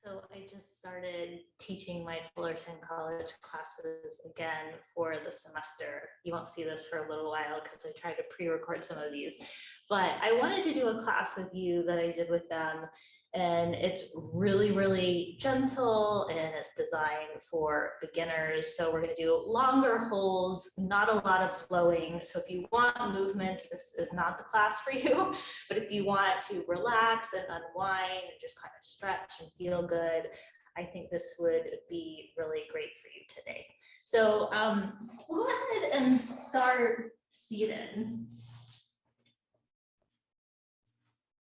So I just started teaching my Fullerton College classes again for the semester. You won't see this for a little while because I tried to pre-record some of these, but I wanted to do a class with you that I did with them. And it's really, really gentle and it's designed for beginners. So we're going to do longer holds, not a lot of flowing. So if you want movement, this is not the class for you. But if you want to relax and unwind and just kind of stretch and feel good, I think this would be really great for you today. So we'll go ahead and start seated.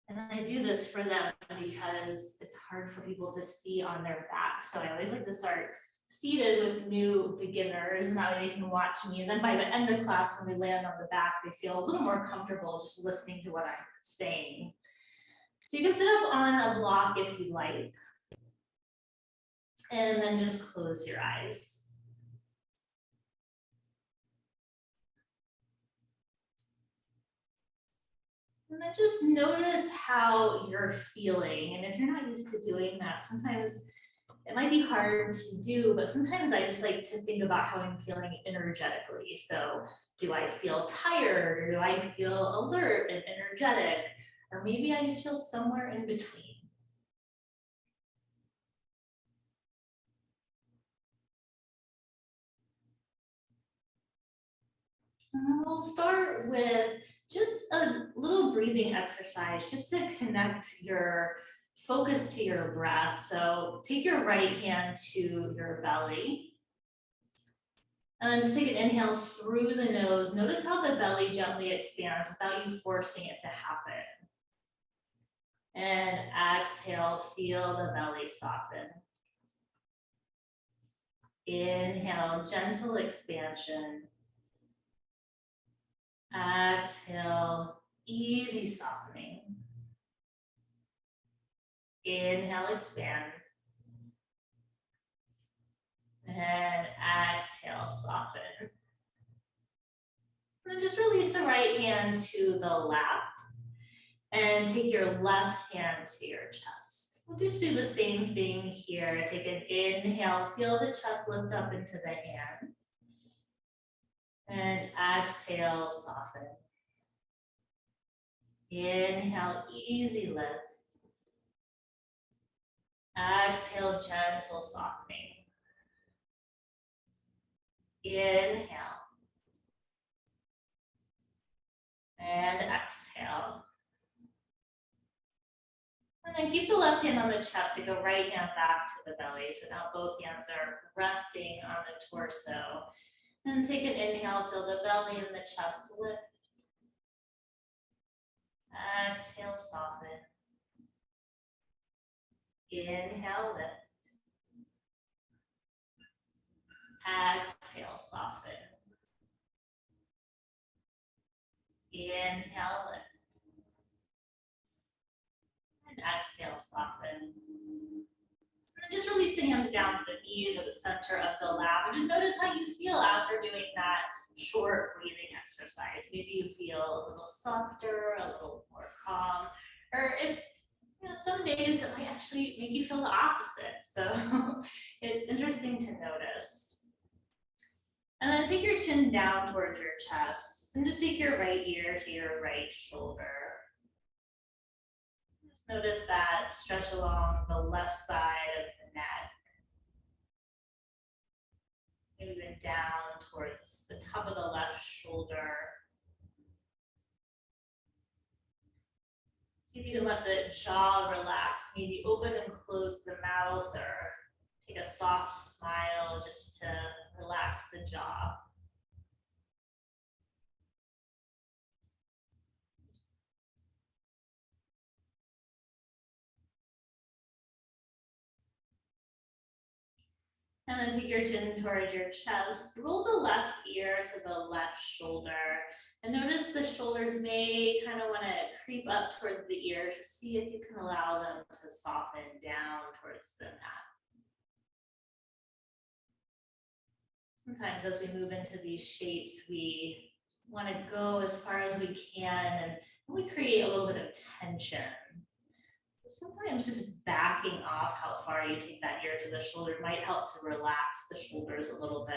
And I do this for them because it's hard for people to see on their back. So I always like to start seated with new beginners. That way they can watch me. And then by the end of class, when we land on the back, they feel a little more comfortable just listening to what I'm saying. So you can sit up on a block if you like. And then just close your eyes. And then just notice how you're feeling. And if you're not used to doing that, sometimes it might be hard to do, but sometimes I just like to think about how I'm feeling energetically. So do I feel tired, or do I feel alert and energetic? Or maybe I just feel somewhere in between. And we'll start with just a little breathing exercise just to connect your focus to your breath. So take your right hand to your belly. And then just take an inhale through the nose. Notice how the belly gently expands without you forcing it to happen. And exhale, feel the belly soften. Inhale, gentle expansion. Exhale, easy softening. Inhale, expand. And exhale, soften. And then just release the right hand to the lap. And take your left hand to your chest. We'll just do the same thing here. Take an inhale, feel the chest lift up into the hand. And exhale, soften. Inhale, easy lift. Exhale, gentle softening. Inhale. And exhale. And then keep the left hand on the chest and go right hand back to the belly. So now both hands are resting on the torso. And take an inhale, feel the belly and the chest lift. Exhale, soften. Inhale, lift. Exhale, soften. Inhale, lift. And exhale, soften. And just release the hands down to the knees or the center of the lap. And just notice how you feel after doing that short breathing exercise. Maybe you feel a little softer, a little more calm, or if some days it might actually make you feel the opposite. So it's interesting to notice. And then take your chin down towards your chest and just take your right ear to your right shoulder. Just notice that stretch along the left side of the neck. Maybe even down towards the top of the left shoulder. See if you can let the jaw relax. Maybe open and close the mouth or take a soft smile just to relax the jaw. And then take your chin towards your chest. Roll the left ear to the left shoulder. And notice the shoulders may kind of want to creep up towards the ears. Just see if you can allow them to soften down towards the mat. Sometimes as we move into these shapes, we want to go as far as we can and we create a little bit of tension. sometimes just backing off how far you take that ear to the shoulder might help to relax the shoulders a little bit.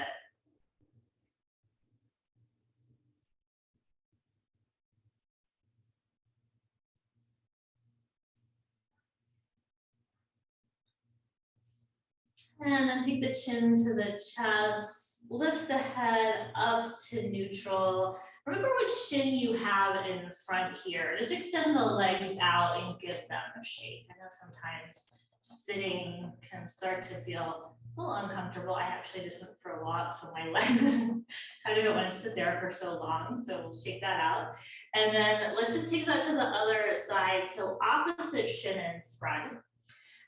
And then take the chin to the chest, lift the head up to neutral. Remember which shin you have in front here. Just extend the legs out and give them a shake. I know sometimes sitting can start to feel a little uncomfortable. I actually just went for a walk, so my legs kind of don't want to sit there for so long. So we'll shake that out. And then let's just take that to the other side. So opposite shin in front.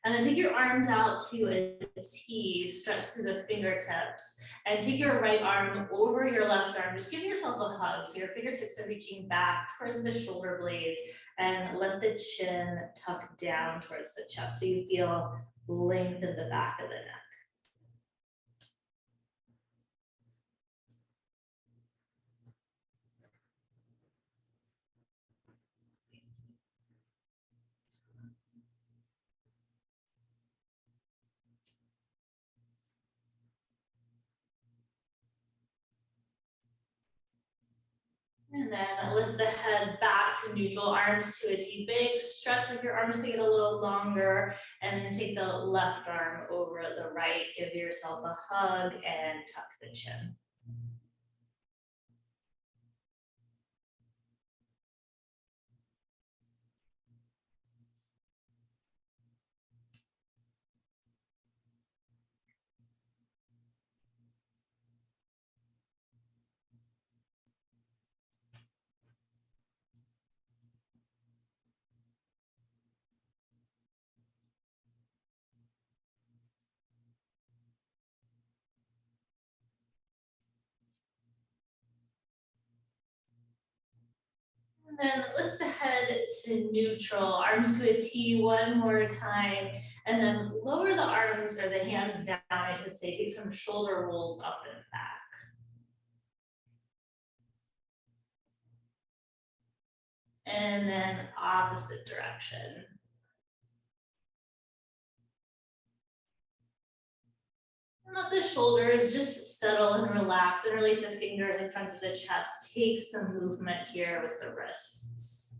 And then take your arms out to a T, stretch through the fingertips, and take your right arm over your left arm. Just give yourself a hug. So your fingertips are reaching back towards the shoulder blades, and let the chin tuck down towards the chest so you feel length in the back of the neck. And then lift the head back to neutral, arms to a T, big stretch like your arms can get a little longer, and then take the left arm over the right, give yourself a hug and tuck the chin. And then lift the head to neutral, arms to a T one more time, and then lower the arms or the hands down, I should say, take some shoulder rolls up and back. And then opposite direction. And let the shoulders just settle and relax and release the fingers in front of the chest. Take some movement here with the wrists.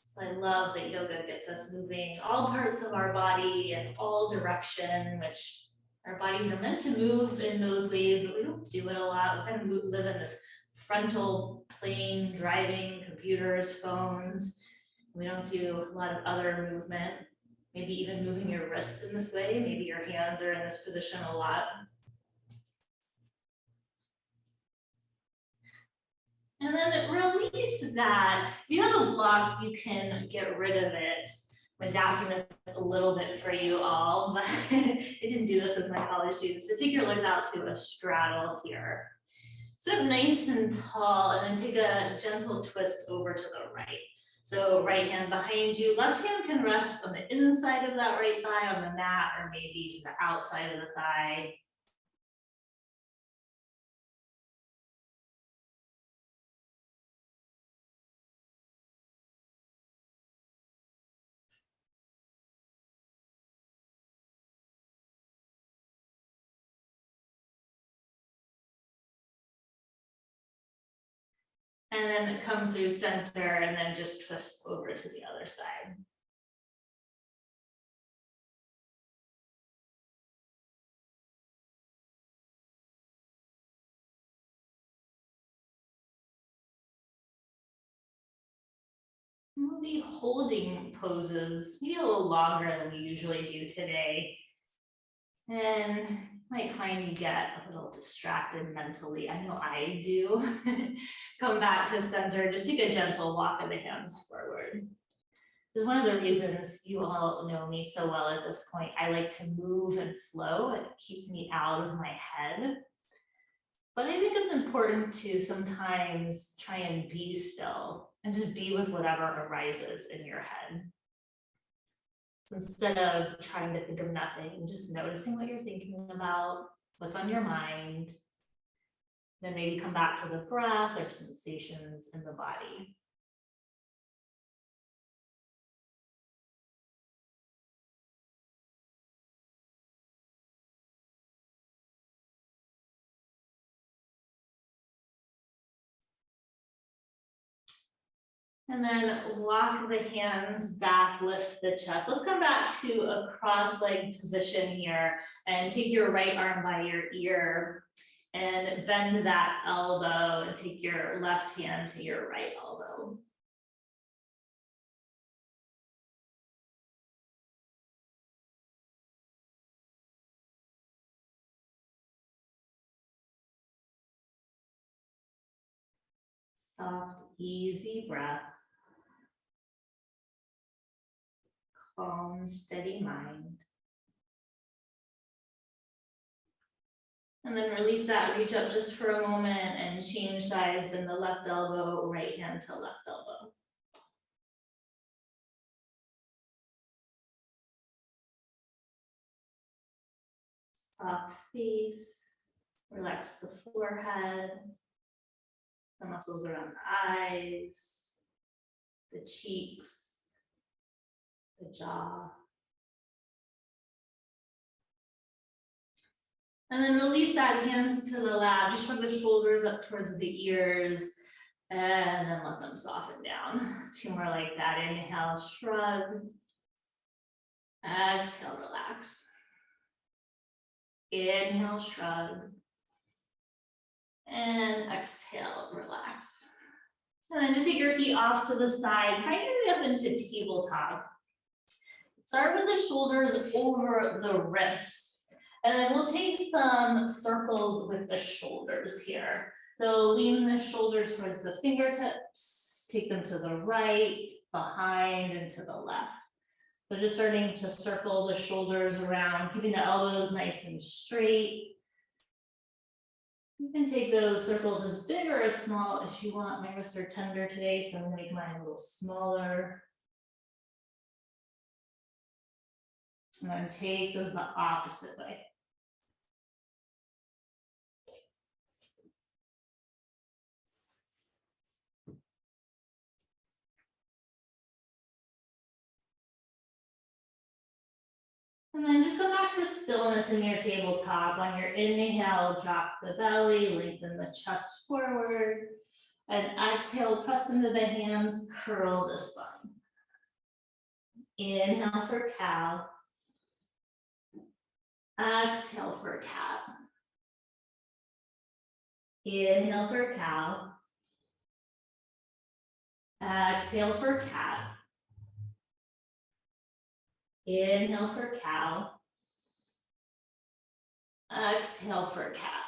So I love that yoga gets us moving all parts of our body in all direction, which our bodies are meant to move in those ways, but we don't do it a lot. We kind of live in this frontal plane, driving, computers, phones. We don't do a lot of other movement. Maybe even moving your wrists in this way. Maybe your hands are in this position a lot. And then release that. If you have a block, you can get rid of it. I'm adapting this a little bit for you all, but I didn't do this with my college students. So take your legs out to a straddle here. Sit up nice and tall, and then take a gentle twist over to the right. So right hand behind you, left hand can rest on the inside of that right thigh on the mat, or maybe to the outside of the thigh. And then come through center and then just twist over to the other side. We'll be holding poses maybe a little longer than we usually do today. And might find you get a little distracted mentally. I know I do. Come back to center, just take a gentle walk of the hands forward. Because one of the reasons you all know me so well at this point, I like to move and flow. It keeps me out of my head. But I think it's important to sometimes try and be still and just be with whatever arises in your head. So instead of trying to think of nothing, just noticing what you're thinking about, what's on your mind, then maybe come back to the breath or sensations in the body. And then walk the hands back, lift the chest. Let's come back to a cross-legged position here and take your right arm by your ear and bend that elbow and take your left hand to your right elbow. Soft, easy breath. Calm, steady mind. And then release that, reach up just for a moment and change sides, bend the left elbow, right hand to left elbow. Soft face, relax the forehead, the muscles around the eyes, the cheeks, the jaw. And then release that hands to the lap, just from the shoulders up towards the ears, and then let them soften down. 2 more like that. Inhale, shrug. Exhale, relax. Inhale, shrug. And exhale, relax. And then just take your feet off to the side, kind of up into tabletop. Start with the shoulders over the wrists. And then we'll take some circles with the shoulders here. So lean the shoulders towards the fingertips, take them to the right, behind, and to the left. So just starting to circle the shoulders around, keeping the elbows nice and straight. You can take those circles as big or as small as you want. My wrists are tender today, so I'm gonna make mine a little smaller. And then take those the opposite way. And then just go back to stillness in your tabletop. On your inhale, drop the belly, lengthen the chest forward. And exhale, press into the hands, curl the spine. Inhale for cow. Exhale for cat. Inhale for cow. Exhale for cat. Inhale for cow. Exhale for cat.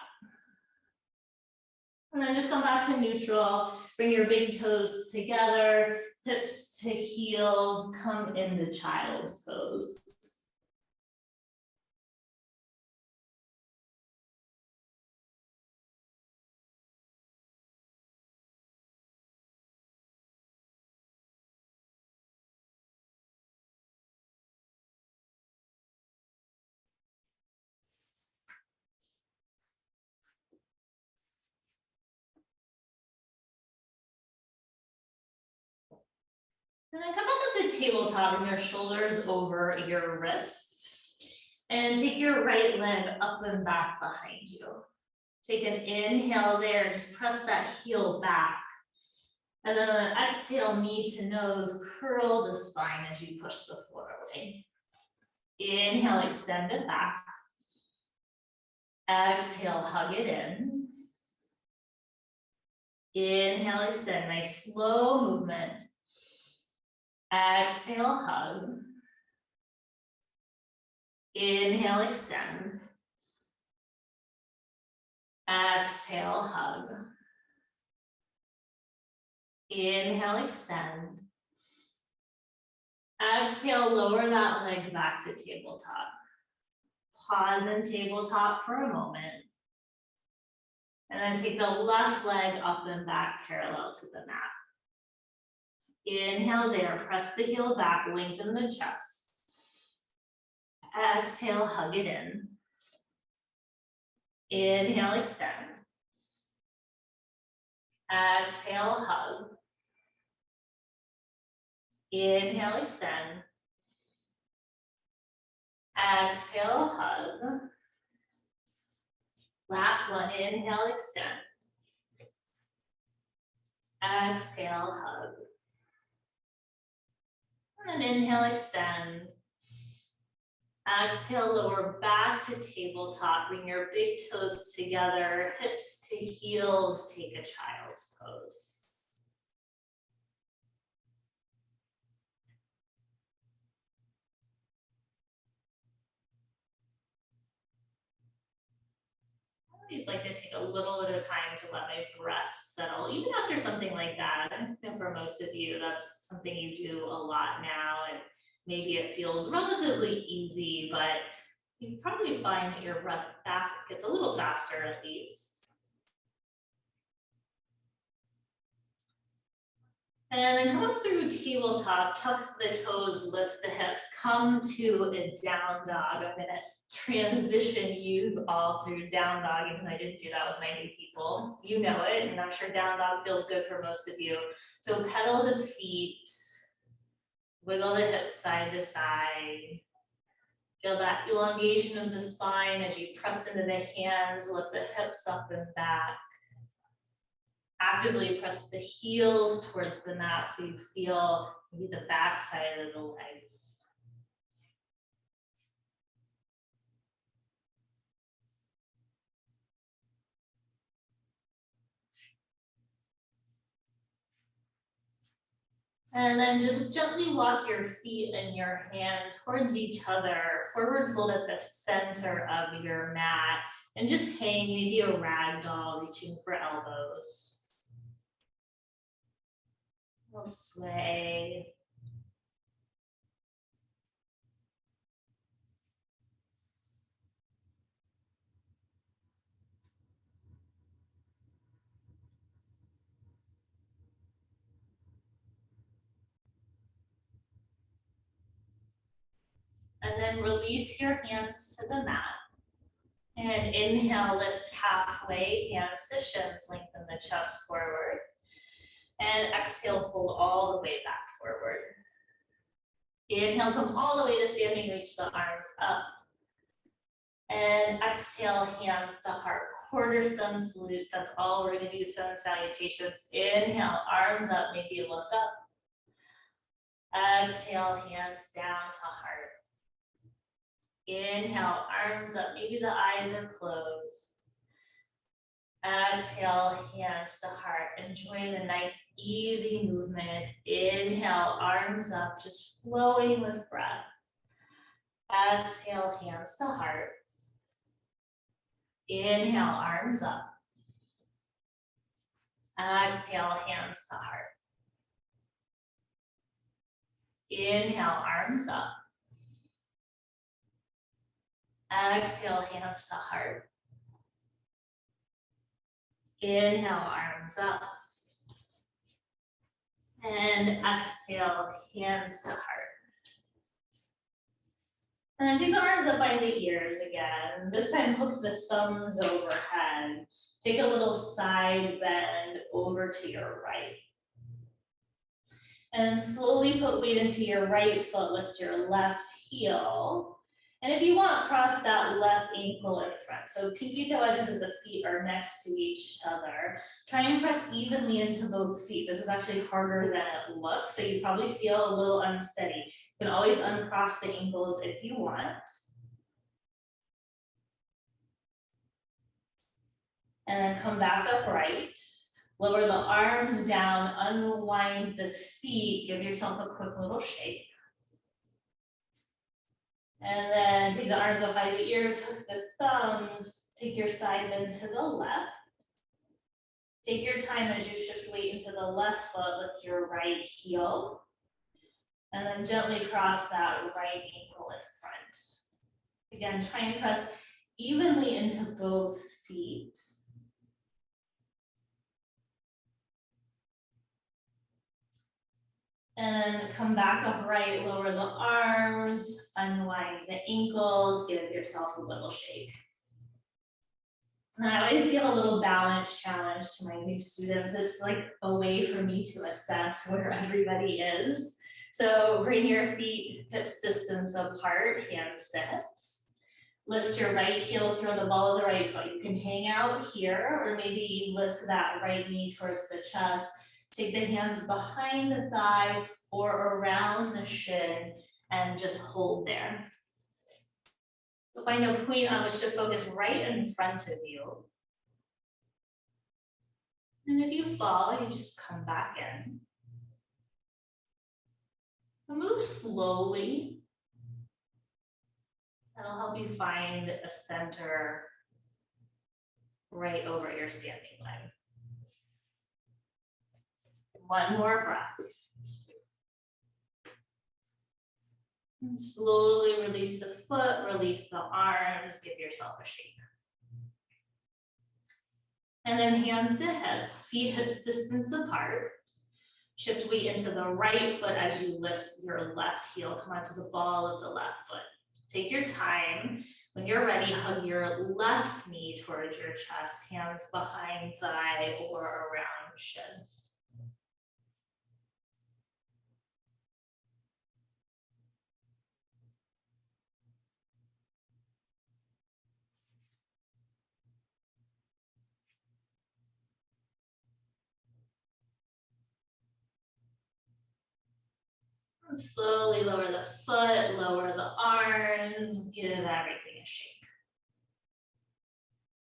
And then just come back to neutral. Bring your big toes together, hips to heels, come into child's pose. And then come back up to tabletop, bring your shoulders over your wrist. And take your right leg up and back behind you. Take an inhale there, just press that heel back. And then on an exhale, knee to nose, curl the spine as you push the floor away. Inhale, extend it back. Exhale, hug it in. Inhale, extend, nice slow movement. Exhale, hug. Inhale, extend. Exhale, hug. Inhale, extend. Exhale, lower that leg back to tabletop. Pause in tabletop for a moment. And then take the left leg up and back parallel to the mat. Inhale there, press the heel back, lengthen the chest. Exhale, hug it in. Inhale, extend. Exhale, hug. Inhale, extend. Exhale, hug. Last one, inhale, extend. Exhale, hug. And inhale, extend. Exhale, lower back to tabletop. Bring your big toes together, hips to heels. Take a child's pose. I always like to take a little bit of time to let my breath settle, even after something like that. And for most of you, that's something you do a lot now, and maybe it feels relatively easy, but you probably find that your breath gets a little faster at least. And then come up through tabletop, tuck the toes, lift the hips, come to a down dog. I'm gonna transition you all through down dog, even though I didn't do that with my new people. You know it, and I'm sure down dog feels good for most of you. So pedal the feet, wiggle the hips side to side. Feel that elongation of the spine as you press into the hands, lift the hips up and back. Actively press the heels towards the mat so you feel maybe the back side of the legs. And then just gently walk your feet and your hand towards each other, forward fold at the center of your mat, and just hang maybe a rag doll, reaching for elbows. We'll sway. And then release your hands to the mat. And inhale, lift halfway, hands to shins, lengthen the chest forward. And exhale, fold all the way back forward. Inhale, come all the way to standing, reach the arms up. And exhale, hands to heart, quarter sun salutes. That's all we're gonna do, sun salutations. Inhale, arms up, maybe look up. Exhale, hands down to heart. Inhale, arms up, maybe the eyes are closed. Exhale, hands to heart. Enjoy the nice, easy movement. Inhale, arms up, just flowing with breath. Exhale, hands to heart. Inhale, arms up. Exhale, hands to heart. Inhale, arms up. Exhale, hands to heart. Inhale, arms up. And exhale, hands to heart. And then take the arms up by the ears again. This time hook the thumbs overhead. Take a little side bend over to your right. And slowly put weight into your right foot, lift your left heel. And if you want, cross that left ankle in front. So pinky toe edges of the feet are next to each other. Try and press evenly into both feet. This is actually harder than it looks, so you probably feel a little unsteady. You can always uncross the ankles if you want. And then come back upright. Lower the arms down, unwind the feet, give yourself a quick little shake. And then take the arms up by the ears, hook the thumbs, take your side bend to the left. Take your time as you shift weight into the left foot, lift your right heel. And then gently cross that right ankle in front. Again, try and press evenly into both feet. And come back upright, lower the arms, unwind the ankles, give yourself a little shake. And I always give a little balance challenge to my new students. It's like a way for me to assess where everybody is. So bring your feet hips distance apart, hands to hips. Lift your right heel, throw the ball of the right foot. You can hang out here, or maybe you lift that right knee towards the chest. Take the hands behind the thigh or around the shin and just hold there. So find a point on which to focus right in front of you. And if you fall, you just come back in. And move slowly. That'll help you find a center right over your standing leg. One more breath. And slowly release the foot, release the arms, give yourself a shake. And then hands to hips, feet hips distance apart. Shift weight into the right foot as you lift your left heel. Come onto the ball of the left foot. Take your time. When you're ready, hug your left knee towards your chest, hands behind thigh or around shin. And slowly lower the foot, lower the arms, give everything a shake.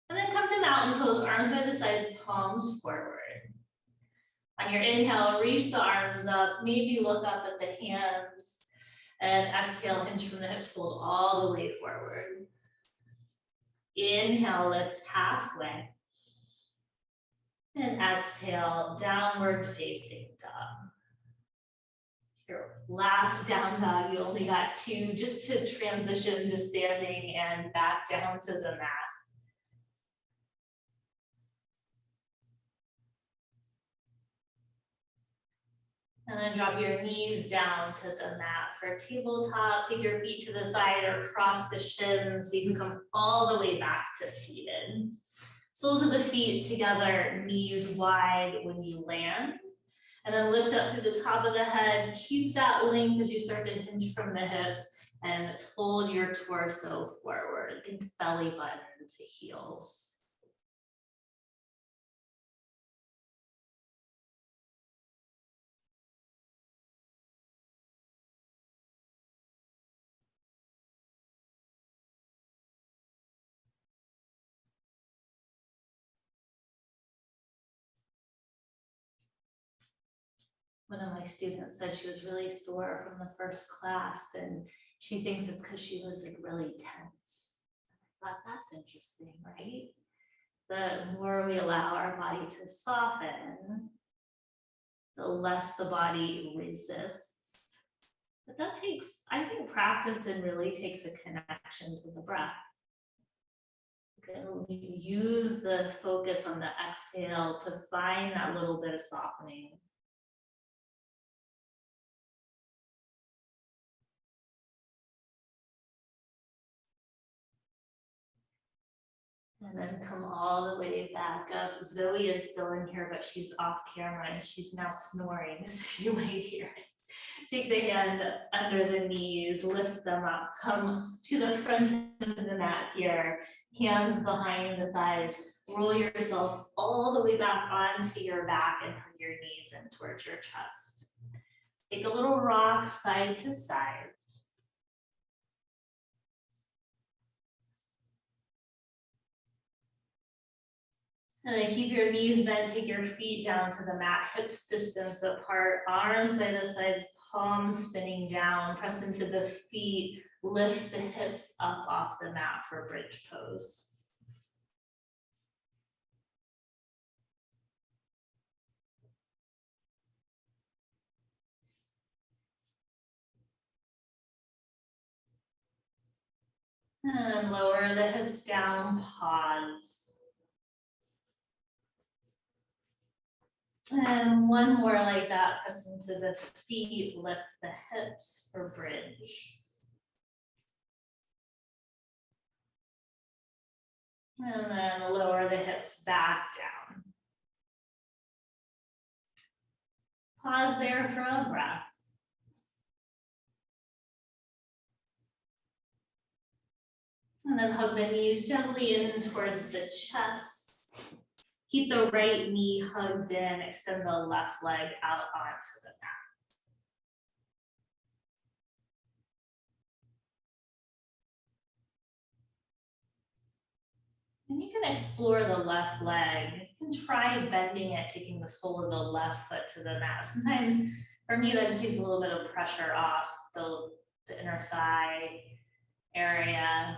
And then come to mountain pose, arms by the sides, palms forward. On your inhale, reach the arms up, maybe look up at the hands, and exhale, hinge from the hips, fold all the way forward. Inhale, lift halfway. And exhale, downward facing dog. Your last down dog, you only got two, just to transition to standing and back down to the mat. And then drop your knees down to the mat for tabletop. Take your feet to the side or cross the shins so you can come all the way back to seated. Soles of the feet together, knees wide when you land. And then lift up through the top of the head. Keep that length as you start to hinge from the hips and fold your torso forward. Think belly button to heels. One of my students said she was really sore from the first class and she thinks it's because she was like really tense. I thought that's interesting, right? The more we allow our body to soften, the less the body resists. But that takes, I think, practice and really takes a connection to the breath. We use the focus on the exhale to find that little bit of softening. And then come all the way back up. Zoe is still in here, but she's off camera and she's now snoring, so you might hear it. Take the hand under the knees, lift them up, come to the front of the mat here, hands behind the thighs, roll yourself all the way back onto your back and hug your knees in towards your chest. Take a little rock side to side. And then keep your knees bent, take your feet down to the mat, hips distance apart, arms by the sides, palms spinning down, press into the feet, lift the hips up off the mat for bridge pose. And lower the hips down, pause. And one more like that, press into the feet, lift the hips for bridge. And then lower the hips back down. Pause there for a breath. And then hug the knees gently in towards the chest. Keep the right knee hugged in, extend the left leg out onto the mat. And you can explore the left leg. You can try bending it, taking the sole of the left foot to the mat. Sometimes for me, that just takes a little bit of pressure off the inner thigh area.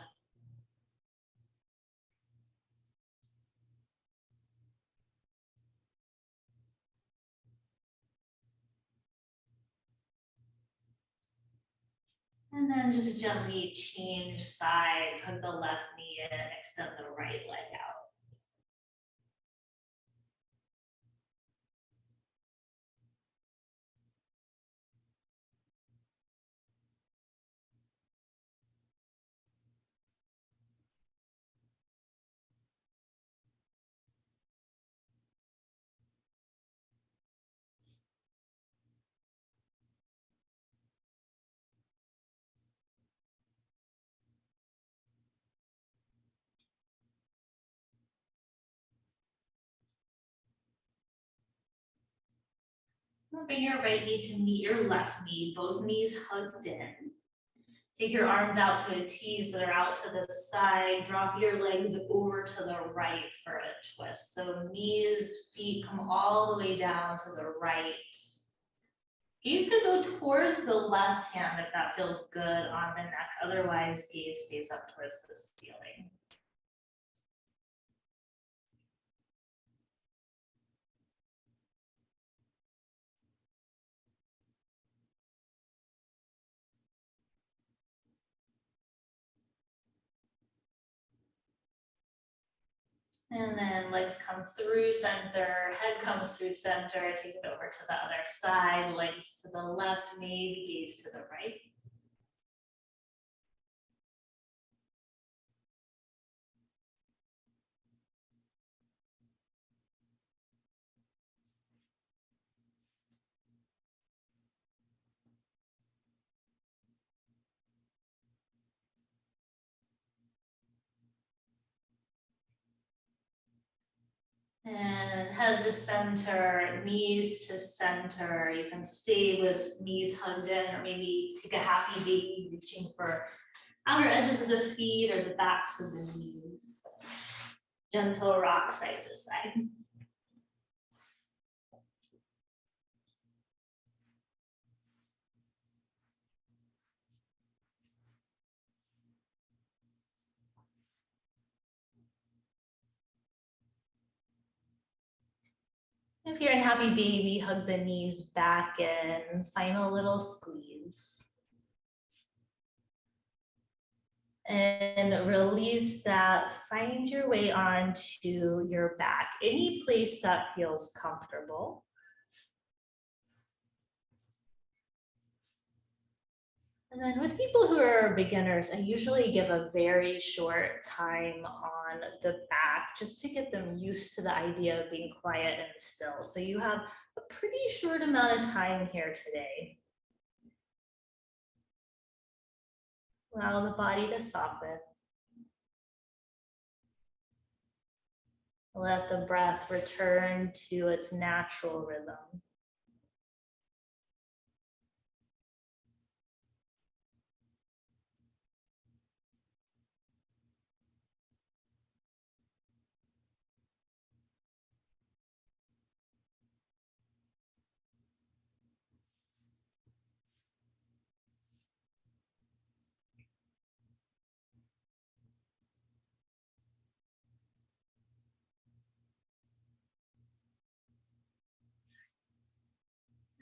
And then just gently change sides, hug the left knee in, extend the right leg out. Bring your right knee to meet your left knee, both knees hugged in. Take your arms out to a T so they're out to the side. Drop your legs over to the right for a twist. So knees, feet come all the way down to the right. Gaze could go towards the left hand if that feels good on the neck. Otherwise, gaze stays up towards the ceiling. And then legs come through center, head comes through center, take it over to the other side, legs to the left, maybe gaze to the right. And head to center, knees to center. You can stay with knees hugged in, or maybe take a happy baby, reaching for outer edges of the feet or the backs of the knees. Gentle rock side to side. If you're in happy baby, hug the knees back in, final little squeeze. And release that, find your way onto your back, any place that feels comfortable. And then with people who are beginners, I usually give a very short time on the back just to get them used to the idea of being quiet and still. So you have a pretty short amount of time here today. Allow the body to soften. Let the breath return to its natural rhythm.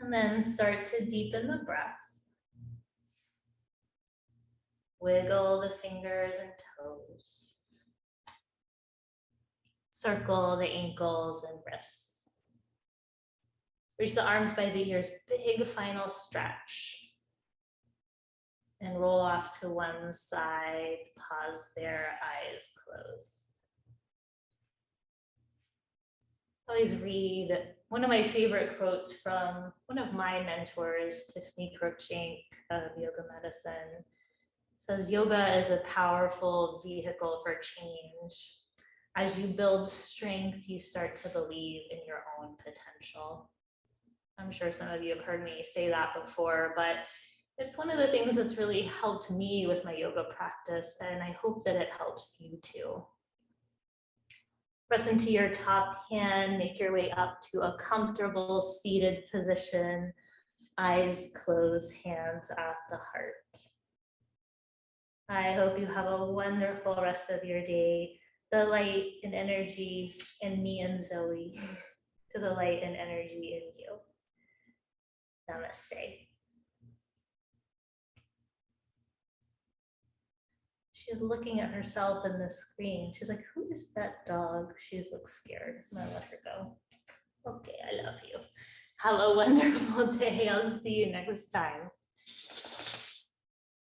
And then start to deepen the breath. Wiggle the fingers and toes. Circle the ankles and wrists. Reach the arms by the ears, big final stretch. And roll off to one side, pause there, eyes closed. I always read one of my favorite quotes from one of my mentors, Tiffany Cruikshank of Yoga Medicine. It says, yoga is a powerful vehicle for change. As you build strength, you start to believe in your own potential. I'm sure some of you have heard me say that before, but it's one of the things that's really helped me with my yoga practice, and I hope that it helps you too. Press into your top hand, make your way up to a comfortable seated position, eyes closed, hands at the heart. I hope you have a wonderful rest of your day. The light and energy in me and Zoe, to the light and energy in you. Namaste. She's looking at herself in the screen. She's like, who is that dog? She looks scared. I'm gonna let her go. Okay, I love you. Have a wonderful day. I'll see you next time.